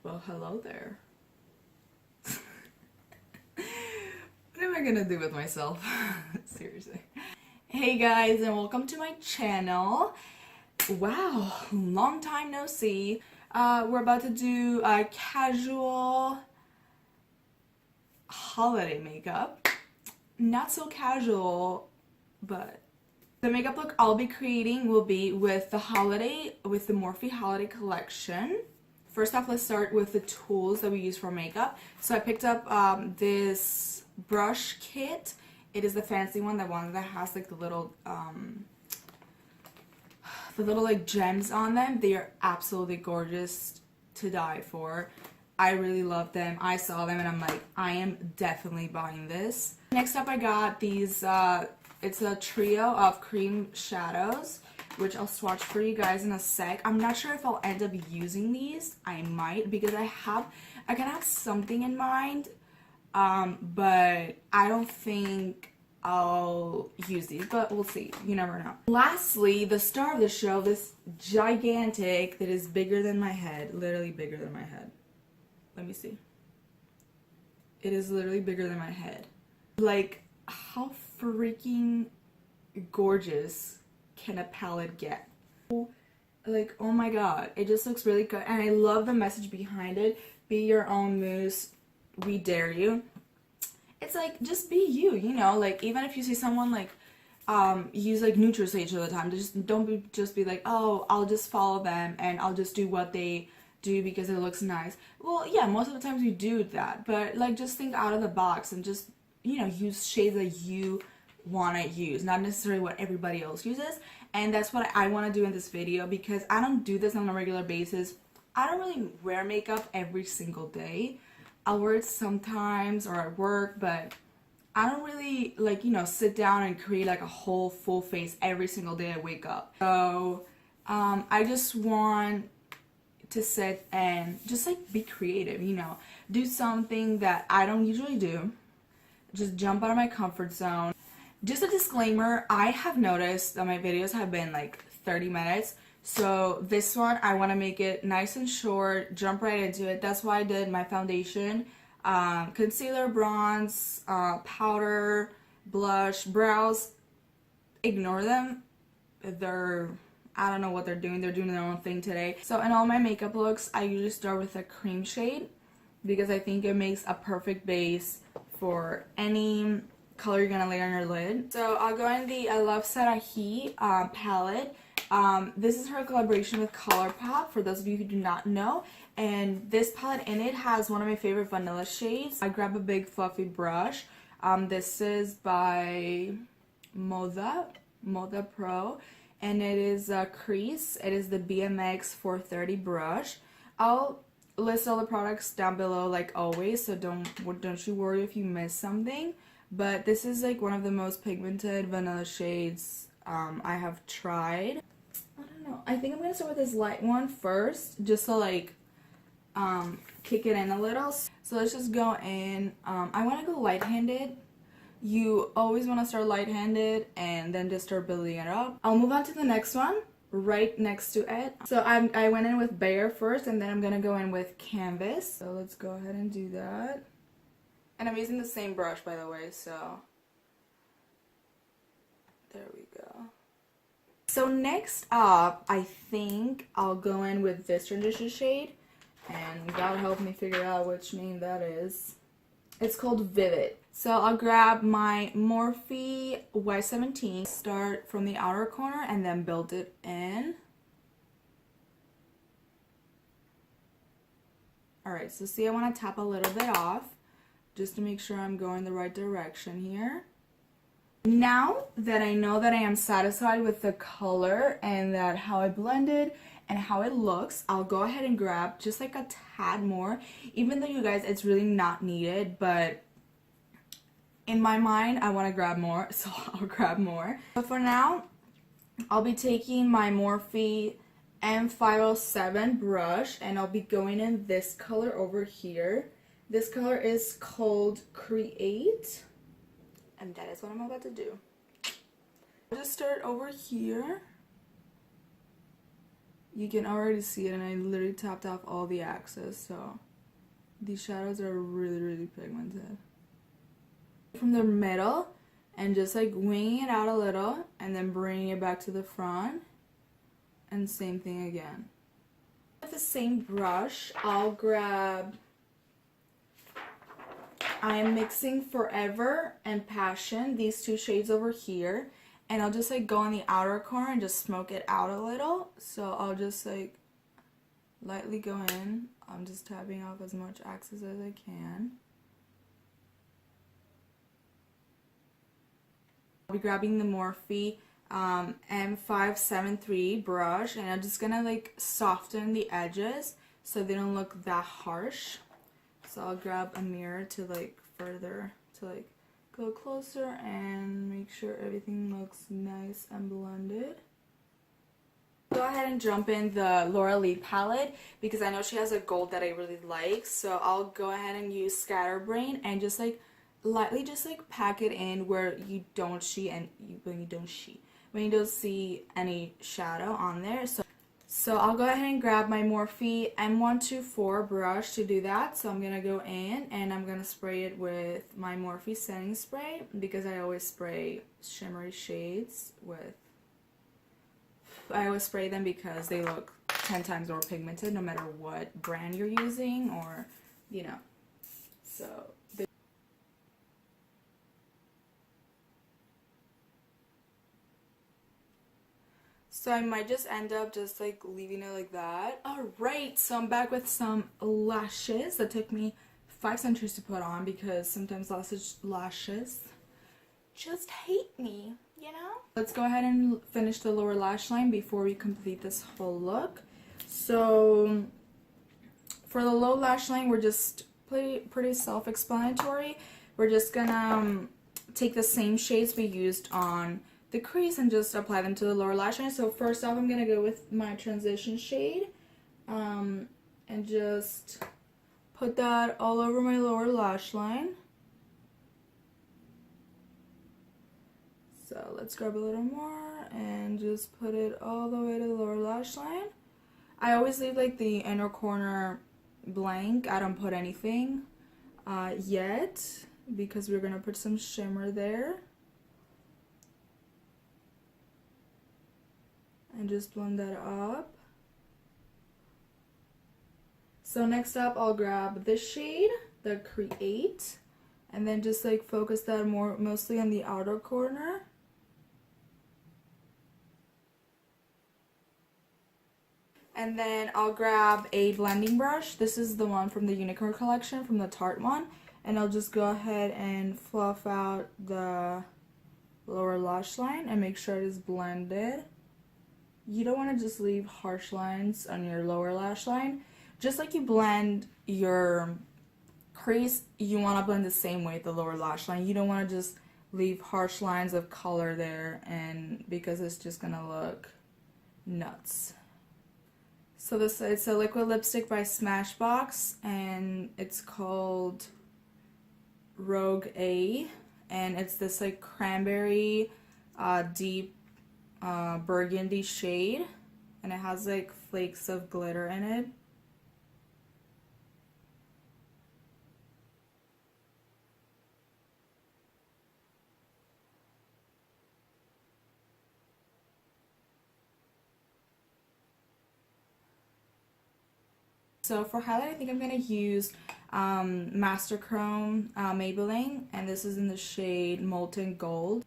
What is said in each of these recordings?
Well, hello there. What am I gonna do with myself? Seriously. Hey guys, and welcome to my channel. Wow, long time no see. We're about to do a casual holiday makeup. Not so casual, but the makeup look I'll be creating will be with the Morphe holiday collection. First off, let's start with the tools that we use for makeup. So I picked up this brush kit. It is the fancy one, the one that has like the little like gems on them. They are absolutely gorgeous to die for. I really love them. I saw them and I'm like, I am definitely buying this. Next up I got these, it's a trio of cream shadows, which I'll swatch for you guys in a sec. I'm not sure if I'll end up using these. I might, because I kind of have something in mind, but I don't think I'll use these, but we'll see. You never know. Lastly, the star of the show, this gigantic that is bigger than my head, literally bigger than my head. Let me see. It is literally bigger than my head. Like, how freaking gorgeous can a palette get? Like, oh my god, it just looks really good, and I love the message behind it. Be your own mousse, we dare you. It's like, just be you, you know, like, even if you see someone like use like Nutrisage all the time, just be like, oh, I'll just follow them and I'll just do what they do because it looks nice. Well, yeah, most of the times you do that, but like, just think out of the box and just, you know, use shades that you want to use, not necessarily what everybody else uses. And that's what I want to do in this video, because I don't do this on a regular basis. I don't really wear makeup every single day. I'll wear it sometimes or at work, but I don't really, like, you know, sit down and create like a whole full face every single day I wake up. So I just want to sit and just like be creative, you know, do something that I don't usually do, just jump out of my comfort zone. Just a disclaimer, I have noticed that my videos have been like 30 minutes, so this one I want to make it nice and short, jump right into it. That's why I did my foundation, concealer, bronze, powder, blush, brows. Ignore them. I don't know what they're doing their own thing today. So in all my makeup looks, I usually start with a cream shade, because I think it makes a perfect base for any color you're gonna lay on your lid. So I'll go in the I Love Sarahi palette. This is her collaboration with ColourPop, for those of you who do not know. And this palette in it has one of my favorite vanilla shades. I grab a big fluffy brush. This is by Moda Pro. And it is a crease. It is the BMX 430 brush. I'll list all the products down below like always, so don't you worry if you miss something. But this is like one of the most pigmented vanilla shades I have tried. I don't know. I think I'm gonna start with this light one first, just to like kick it in a little. So let's just go in. I want to go light-handed. You always want to start light-handed and then just start building it up. I'll move on to the next one right next to it. So I went in with Bare first, and then I'm gonna go in with Canvas. So let's go ahead and do that. And I'm using the same brush, by the way, so there we go. So next up, I think I'll go in with this transition shade, and God help me figure out which name that is. It's called Vivid. So I'll grab my Morphe Y17, start from the outer corner and then build it in. Alright, so see, I want to tap a little bit off just to make sure I'm going the right direction here. Now that I know that I am satisfied with the color and that how I blended and how it looks, I'll go ahead and grab just like a tad more, even though, you guys, it's really not needed, but in my mind I want to grab more, so I'll grab more. But for now, I'll be taking my Morphe M507 brush and I'll be going in this color over here. This color is called Create, and that is what I'm about to do. I'll just start over here. You can already see it, and I literally tapped off all the excess, so these shadows are really, really pigmented. From the middle, and just like winging it out a little, and then bringing it back to the front, and same thing again. With the same brush, I'll grab, I'm mixing Forever and Passion, these two shades over here, and I'll just like go on the outer corner and just smoke it out a little. So I'll just like lightly go in. I'm just tapping off as much excess as I can. I'll be grabbing the Morphe M573 brush, and I'm just gonna like soften the edges so they don't look that harsh. So I'll grab a mirror to like further, to like go closer and make sure everything looks nice and blended. Go ahead and jump in the Laura Lee palette because I know she has a gold that I really like. So I'll go ahead and use Scatterbrain and just like lightly just like pack it in where you don't see when you don't see any shadow on there. So I'll go ahead and grab my Morphe M124 brush to do that. So I'm gonna go in and I'm gonna spray it with my Morphe setting spray because I always spray shimmery shades with. I always spray them because they look 10 times more pigmented no matter what brand you're using, or you know. So I might just end up just like leaving it like that. Alright, so I'm back with some lashes that took me 5 centuries to put on because sometimes lashes just hate me, you know? Let's go ahead and finish the lower lash line before we complete this whole look. So for the low lash line, we're just pretty self-explanatory. We're just gonna take the same shades we used on the crease and just apply them to the lower lash line. So first off, I'm gonna go with my transition shade and just put that all over my lower lash line. So let's grab a little more and just put it all the way to the lower lash line. I always leave like the inner corner blank. I don't put anything yet because we're gonna put some shimmer there. And just blend that up. So next up, I'll grab this shade, the Create, and then just like focus that mostly on the outer corner. And then I'll grab a blending brush. This is the one from the Unicorn collection, from the Tarte one. And I'll just go ahead and fluff out the lower lash line and make sure it is blended. You don't want to just leave harsh lines on your lower lash line. Just like you blend your crease, you want to blend the same way with the lower lash line. You don't want to just leave harsh lines of color there, and because it's just going to look nuts. So it's a liquid lipstick by Smashbox, and it's called Rogue A, and it's this like cranberry deep burgundy shade, and it has like flakes of glitter in it. So for highlight, I think I'm going to use Master Chrome Maybelline, and this is in the shade Molten Gold.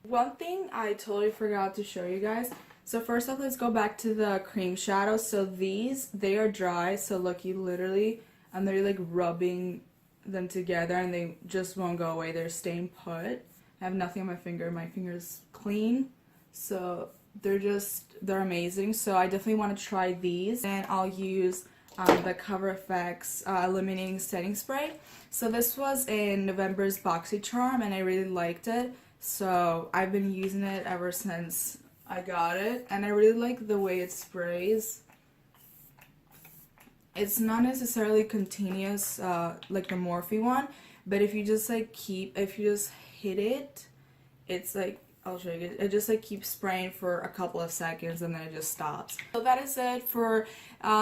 One thing I totally forgot to show you guys. So first off, let's go back to the cream shadows. So these, they are dry. So look, you literally, I'm literally like rubbing them together and they just won't go away. They're staying put. I have nothing on my finger. My finger's clean. So they're amazing. So I definitely want to try these. And I'll use the Cover FX Illuminating Setting Spray. So this was in November's BoxyCharm and I really liked it. So I've been using it ever since I got it, and I really like the way it sprays. It's not necessarily continuous like the Morphe one, but if you just like if you just hit it, it's like I'll show you. It just like keeps spraying for a couple of seconds and then it just stops. So that is it for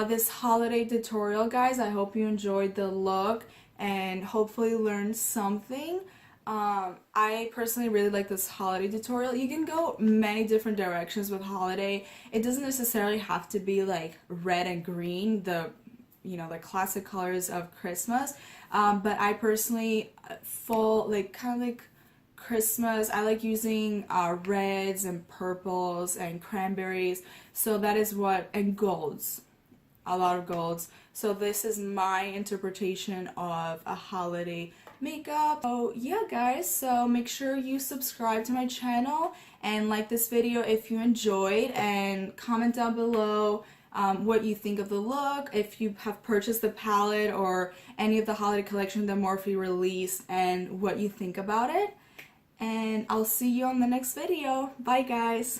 this holiday tutorial, guys. I hope you enjoyed the look and hopefully learned something. I personally really like this holiday tutorial. You can go many different directions with holiday. It doesn't necessarily have to be like red and green, the classic colors of Christmas. But I personally kind of like Christmas, I like using reds and purples and cranberries. So that is and golds, a lot of golds. So this is my interpretation of a holiday makeup. So yeah, guys, so make sure you subscribe to my channel and like this video if you enjoyed, and comment down below what you think of the look, if you have purchased the palette or any of the holiday collection that Morphe released, and what you think about it. And I'll see you on the next video. Bye, guys.